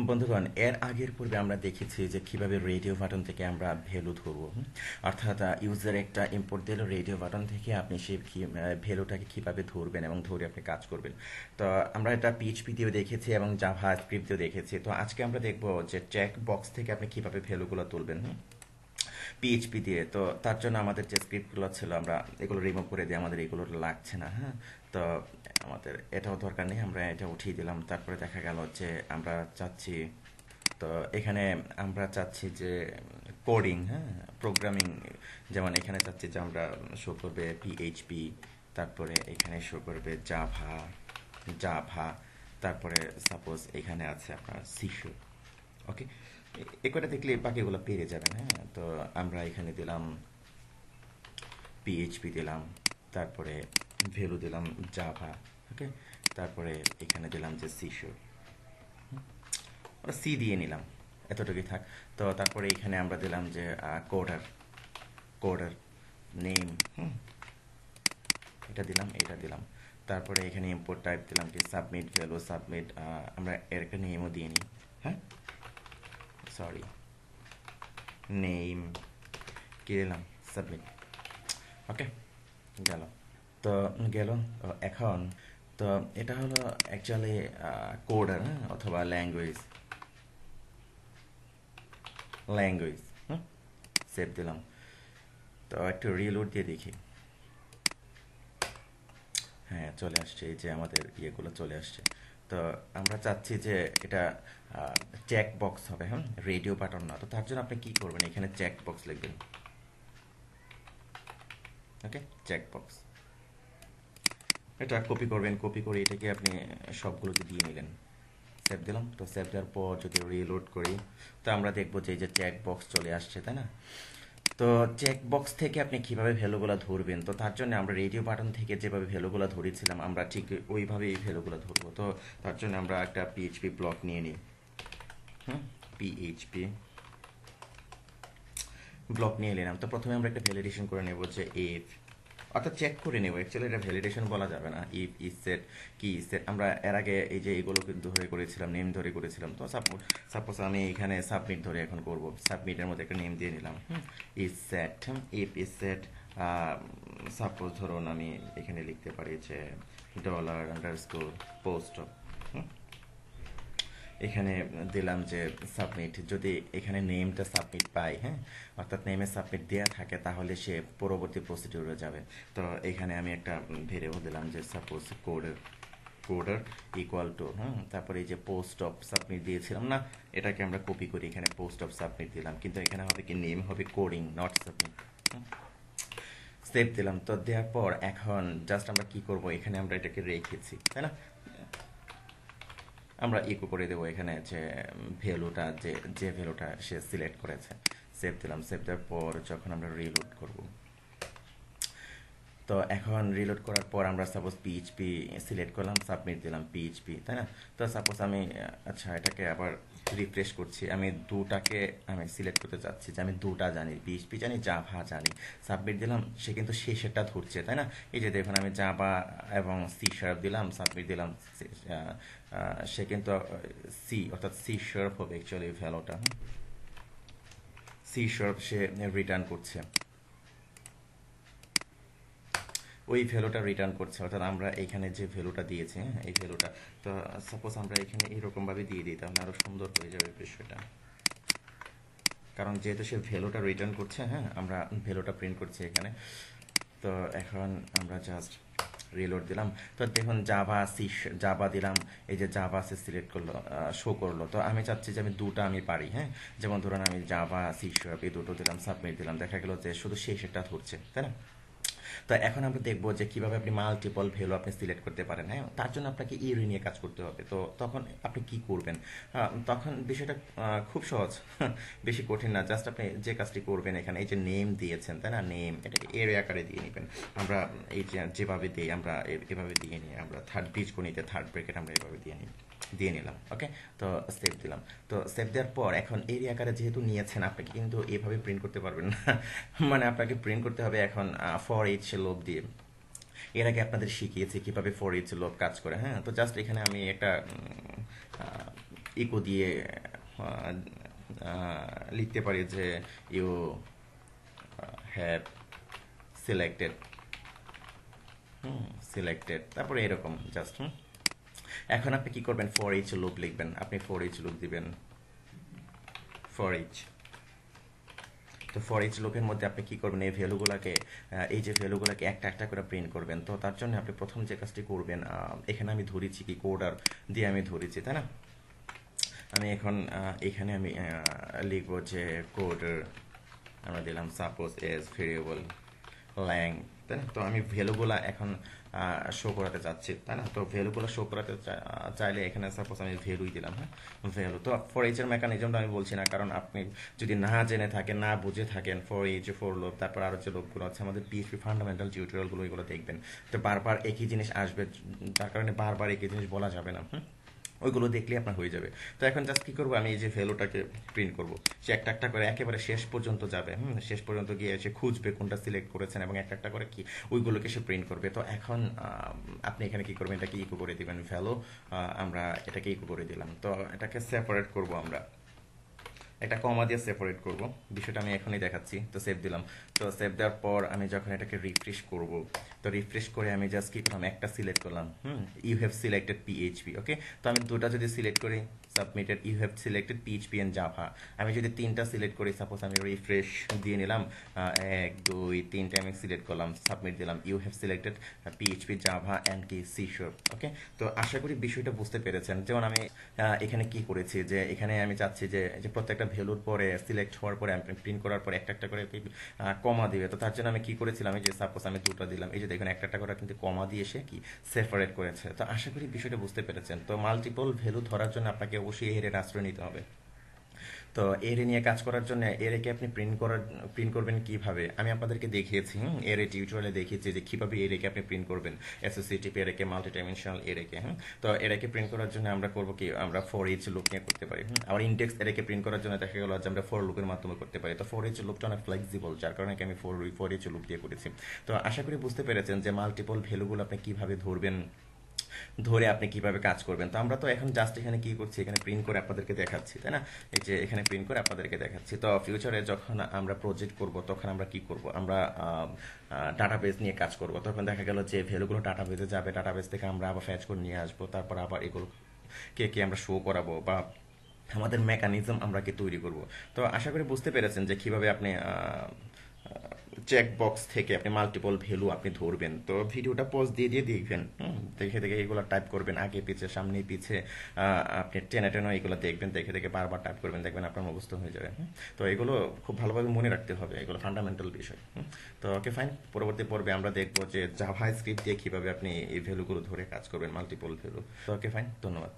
বন্ধুগণ, এর আগের পূর্বে আমরা দেখেছি যে কিভাবে রেডিও বাটন থেকে আমরা ভ্যালু ধরবো। অর্থাৎ ইউজার একটা ইম্পোর্ট দিল রেডিও বাটন থেকে, আপনি সেই ভ্যালুটাকে কিভাবে ধরবেন এবং ধরে আপনি কাজ করবেন। তো আমরা এটা পিএইচপি দিয়েও দেখেছি এবং জাভা স্ক্রিপ্ট দিয়েও দেখেছি। তো আজকে আমরা দেখবো যে চেক বক্স থেকে আপনি কিভাবে ভ্যালুগুলো তুলবেন পিএইচপি দিয়ে। তো তার জন্য আমাদের যে স্ক্রিপ্টগুলো ছিল আমরা এগুলো রিমুভ করে দিই, আমাদের এগুলো লাগছে না। হ্যাঁ, তো আমাদের এটাও দরকার নেই, আমরা এটা উঠিয়ে দিলাম। তারপরে দেখা গেল যে আমরা চাচ্ছি, তো এখানে আমরা চাচ্ছি যে কোডিং, হ্যাঁ, প্রোগ্রামিং, যেমন এখানে চাচ্ছি যে আমরা শো করবে পিএইচপি, তারপরে এখানে শো করবে জাভা জাভা তারপরে সাপোজ এখানে আছে আপনার সিশু। ওকে, এ কটা দেখলে বাকিগুলো পেরে যাবেন। হ্যাঁ, তো আমরা এখানে দিলাম পিএইচপি দিলাম, তারপরে ভ্যালু দিলাম জাভা। ওকে, তারপরে এখানে দিলাম যে সিশু, সি দিয়ে নিলাম, এতটুকুই থাক। তো তারপরে এখানে আমরা দিলাম যে কোডার কোডার নেম, এটা দিলাম, এটা দিলাম। তারপরে এখানে ইম্পোর্ট টাইপ দিলাম কি সাবমিট ভ্যালু সাবমিট, আমরা এর একটা নেমও দিয়ে নিই। হ্যাঁ, সরি, নেম কি দিলাম, সাবমিট। ওকে, গেল। তো গেল। এখন তো এটা হলো অ্যাকচুয়ালি কোডার, হ্যাঁ, অথবা ল্যাঙ্গুয়েজ ল্যাঙ্গুয়েজ সেভ দিলাম। তো একটু রিলোড দিয়ে দেখি। হ্যাঁ, চলে আসছে, এই যে আমাদের ইয়েগুলো চলে আসছে। তো আমরা চাচ্ছি যে এটা চেক বক্স হবে, হ্যাঁ, রেডিও বাটন না। তো তার জন্য আপনি কি করবেন, এখানে চেক বক্স লিখবেন। ওকে, চেক বক্স এটা কপি করবেন, কপি করে এটাকে আপনি সবগুলোতে দিয়ে নিলেন। সেভ দিলাম। তো সেভ দেওয়ার পর যদি রিলোড করি, তো আমরা দেখবো যে এই যে চেক বক্স চলে আসছে, তাই না? তো চেক বক্স থেকে আপনি কিভাবে ভ্যালুগুলো ধরবেন, তো তার জন্য আমরা রেডিও বাটন থেকে যেভাবে ভ্যালুগুলো ধরেছিলাম আমরা ঠিক ওইভাবেই এই ভ্যালুগুলো ধরবো। তো তার জন্য আমরা একটা পিএইচপি ব্লক নিয়ে নিই। পিএইচপি ব্লক নিয়ে নিলাম। তো প্রথমে আমরা একটা ভ্যালিডেশন করে নেব যে ইফ, অর্থাৎ চেক করে নেব, অ্যাকচুয়ালি এটা ভ্যালিডেশন বলা যাবে না। ইফ ইজ সেট কি ইজ সেট, আমরা এর আগে এই যে এগুলো কিন্তু ধরে করেছিলাম, নেম ধরে করেছিলাম। তো সাপোজ আমি এখানে সাবমিট ধরে এখন করব, সাবমিটের মধ্যে একটা নেম দিয়ে নিলাম। Is set, if is set, suppose ধরুন আমি এখানে লিখতে পারি যে $_ পোস্ট। এখানে দিলাম যে সাবমিট, যদি এখানে নেমটা সাবমিট পাই, হ্যাঁ, অর্থাৎ নেমে সাবমিট দেওয়া থাকে তাহলে সে পরবর্তী প্রসিডিউরে যাবে। তো এখানে আমি একটা ভেরিয়েবল দিলাম যে সাপোজ কোডার ইকুয়াল টু, তারপরে এই যে পোস্ট অফ সাবমিট দিয়েছিলাম না, এটাকে আমরা কপি করি, এখানে পোস্ট অফ সাবমিট দিলাম, কিন্তু এখানে হবে কি নেম হবে কোডিং নট সাবমিট। সেভ দিলাম। তো দেওয়ার পর এখন জাস্ট আমরা কি করব, এখানে আমরা এটাকে রেখেছি, তাই না? আমরা ইকো করে দেবো এখানে যে ভ্যালুটা, যে যে ভ্যালুটা সে সিলেক্ট করেছে। সেভ দিলাম। সেভ দেওয়ার পর যখন আমরা রিলোড করব, তো এখন রিলোড করার পর আমরা সাপোজ পিএইচপি সিলেক্ট করলাম, সাবমিট দিলাম পিএইচপি, তাই না? তো সাপোজ আমি আচ্ছা এটাকে আবার রিফ্রেশ করছি, আমি দুটাকে আমি সিলেক্ট করতে চাচ্ছি যে আমি দুটা জানি, পিএইচপি জানি, জাভা জানি। সাবমিট দিলাম, সে কিন্তু শেষেরটা ধরছে, তাই না? এই যে দেখুন আমি জাভা এবং সি শার্প দিলাম, সাবমিট দিলাম, সে কিন্তু সি অর্থাৎ সি শার্প হবে অ্যাকচুয়ালি ভ্যালুটা, সি শার্প সে রিটার্ন করছে, ওই ভ্যালুটা রিটার্ন করছে। অর্থাৎ আমরা এখানে যে ভ্যালুটা দিয়েছি, হ্যাঁ, এই ভ্যালুটা, তো সাপোজ আমরা এখানে এইরকমভাবে দিয়ে দিই, তাহলে আরও সুন্দর হয়ে যাবে বিষয়টা। কারণ যেহেতু সে ভ্যালুটা রিটার্ন করছে, হ্যাঁ, আমরা ভ্যালুটা প্রিন্ট করছি এখানে। তো এখন আমরা জাস্ট রিলোড দিলাম। তো দেখুন জাভা দিলাম, এই যে জাভা সে সিলেক্ট করলো, শো করলো। তো আমি চাচ্ছি যে আমি দুটা আমি পারি, হ্যাঁ, যেমন ধরুন আমি জাভা সি শার্প এই দুটো দিলাম, সাবমিট দিলাম, দেখা গেল যে শুধু শেষেরটা ধরছে, তাই না? তো এখন আমরা দেখবো যে কিভাবে আপনি মাল্টিপল ভ্যালু আপনি সিলেক্ট করতে পারেন। হ্যাঁ, তার জন্য আপনাকে ইউরি নিয়ে কাজ করতে হবে। তো তখন আপনি কি করবেন, তখন বিষয়টা খুব সহজ, বেশি কঠিন না। জাস্ট আপনি যে কাজটি করবেন, এখানে এই যে নেম দিয়েছেন, তাই না, নেম এটাকে এর আকারে দিয়ে নেবেন। আমরা এই যে যেভাবে দিই আমরা এভাবে দিয়ে নিই, আমরা থার্ড বীজগণিতে থার্ড ব্রেকেট আমরা এভাবে দিয়ে নিলাম। ওকে, তো সেভ দিলাম। তো সেভ দেওয়ার পর এখন এই আকারে যেহেতু নিয়েছেন, আপনাকে কিন্তু এভাবে প্রিন্ট করতে পারবেন না। মানে আপনাকে প্রিন্ট করতে হবে এখন ফর ইচ লোভ দিয়ে। এর আগে আপনাদের শিখিয়েছি কিভাবে ফর ইচ লোভ কাজ করে। হ্যাঁ, তো জাস্ট এখানে আমি একটা ইকো দিয়ে লিখতে পারি যে ইউ হ্যাভ সিলেক্টেড, সিলেক্টেড, তারপরে এরকম জাস্ট। এখন আপনি কি করবেন, ফর ইচ লুপ লিখবেন, আপনি ফর ইচ লুপ দিবেন, ফর ইচ। তো ফর ইচ লুপের মধ্যে আপনি কি করবেন, এই ভ্যালুগুলোকে, এই যে ভ্যালুগুলোকে একটা একটা করে প্রিন্ট করবেন। তো তার জন্য আপনি প্রথম যে কাজটি করবেন, এখানে আমি ধরেছি কি কোডার দিয়ে আমি ধরেছি, তাই না? আমি এখন এখানে আমি লিখবো যে কোডার, আমরা দিলাম সাপোজ এজ ভেরিয়েবল ল্যাং, তাই না? তো আমি ভ্যালুগুলা এখন শো করাতে চাচ্ছি, তাই না? তো ভ্যালুগুলো শো করাতে চাইলে এখানে সাপোজ আমি ভ্যালুই দিলাম, হ্যাঁ, ভ্যালু। তো ফর এইচ এর মেকানিজমটা আমি বলছি না, কারণ আপনি যদি না জেনে থাকেন, না বুঝে থাকেন ফর এইচ, ফর লুপ, তারপর আরও যে লুপগুলো আছে আমাদের পিএইচপি ফান্ডামেন্টাল টিউটোরিয়ালগুলো, এগুলো দেখবেন। তো বারবার একই জিনিস আসবে, যার কারণে বারবার একই জিনিস বলা যাবে না, ওইগুলো দেখলে আপনার হয়ে যাবে। তো এখন জাস্ট কি করবো, আমি এই যে ভ্যালুটাকে প্রিন্ট করব, সে একটা একটা করে একেবারে শেষ পর্যন্ত যাবে, শেষ পর্যন্ত গিয়ে সে খুঁজবে কোনটা সিলেক্ট করেছেন এবং একটা একটা করে কি ওইগুলোকে সে প্রিন্ট করবে। তো এখন আপনি এখানে কি করবেন, এটাকে ইকো করে দিবেন ভ্যালু, আমরা এটাকে ইকো করে দিলাম। তো এটাকে সেপারেট করব, আমরা একটা কমা দিয়ে সেপারেট করব, বিষয়টা আমি এখনই দেখাচ্ছি। তো সেভ দিলাম। তো সেভ দেওয়ার পর আমি যখন এটাকে রিফ্রেশ করব, তো রিফ্রেশ করে আমি জাস্ট কি করলাম, একটা সিলেক্ট করলাম, you have selected PHP, okay. তো আমি দুটা যদি সিলেক্ট করি, submitted, you have selected PHP and Java. আমি যদি তিনটা সিলেক্ট করি, সাপোজ আমি রিফ্রেশ দিয়ে নিলাম, 1 2 3টে আমি সিলেক্ট করলাম, সাবমিট দিলাম, you have selected PHP Java and কি সি শার্প, ওকে। তো আশা করি বিষয়টা বুঝতে পেরেছেন। যেমন আমি এখানে কি করেছি, যে এখানে আমি চাচ্ছি যে প্রত্যেকটা ভ্যালুর পরে সিলেক্ট হওয়ার পরে প্রিন্ট করার পরে একটা একটা করে কমা দিবে। তো তার জন্য আমি কি করেছিলাম, এই যে সাপোজ আমি দুটো দিলাম, এই যে দেখুন একটা একটা করে কিন্তু কমা দিয়ে সে কি সেপারেট করেছে। তো আশা করি বিষয়টা বুঝতে পেরেছেন। তো মাল্টিপল ভ্যালু ধরার জন্য আপনাকে অবশ্যই এর আশ্রয় নিতে হবে। তো এরে নিয়ে কাজ করার জন্য এরেকে আপনি প্রিন্ট করবেন কিভাবে আমি আপনাদেরকে দেখিয়েছি, এর টিউটোরিয়ালে দেখিয়েছি যে কিভাবে এরেকে আপনি প্রিন্ট করবেন, অ্যাসোসিয়েটিভ এরেকে, মাল্টি ডাইমেনশনাল এরেকে। তো এরেকে প্রিন্ট করার জন্য আমরা করব কি, আমরা ফর ইচ লুপ নিয়ে করতে পারি। আবার ইন্ডেক্স এরেকে প্রিন্ট করার জন্য দেখা গেল যে আমরা ফর লুপের মাধ্যমে করতে পারি। তো ফর ইচ লুপটা অনেক ফ্লেক্সিবল, যার কারণে আমি ফর ইচ লুপ দিয়ে করেছি। তো আশা করি বুঝতে পেরেছেন যে মাল্টিপল ভ্যালুগুলো আপনি কিভাবে ধরবেন, ধরে আপনি কিভাবে কাজ করবেন। তো আমরা তো এখন জাস্ট এখানে কি করছি, এখানে প্রিন্ট করে আপনাদেরকে দেখাচ্ছি, তাই না? এই যে এখানে প্রিন্ট করে আপনাদেরকে দেখাচ্ছি। তো ফিউচারে যখন আমরা প্রজেক্ট করব, তখন আমরা কি করব, আমরা ডাটাবেস নিয়ে কাজ করব। তখন দেখা গেল যে ভ্যালুগুলো ডাটাবেসে যাবে, ডাটাবেস থেকে আমরা আবার ফ্যাচ করে নিয়ে আসবো, তারপর আবার এগুলো কে আমরা শো করাবো, বা আমাদের মেকানিজম আমরা কি তৈরি করব। তো আশা করি বুঝতে পেরেছেন যে কিভাবে আপনি চেক বক্স থেকে আপনি মাল্টিপল ভ্যালু আপনি ধরবেন। তো ভিডিওটা পজ দিয়ে দিয়ে দেখবেন, দেখে দেখে এগুলো টাইপ করবেন, আগে পিছে সামনে পিছে আপনি টেনে টেনে এগুলো দেখবেন, দেখে দেখে বারবার টাইপ করবেন, দেখবেন আপনার মুখস্থ হয়ে যাবে। তো এগুলো খুব ভালোভাবে মনে রাখতে হবে, এগুলো ফান্ডামেন্টাল বিষয়। তো ওকে ফাইন, পরবর্তী পর্বে আমরা দেখবো যে জাভা স্ক্রিপ্ট দিয়ে কিভাবে আপনি এই ভ্যালুগুলো ধরে কাজ করবেন, মাল্টিপল ভ্যালু। তো ওকে ফাইন, ধন্যবাদ।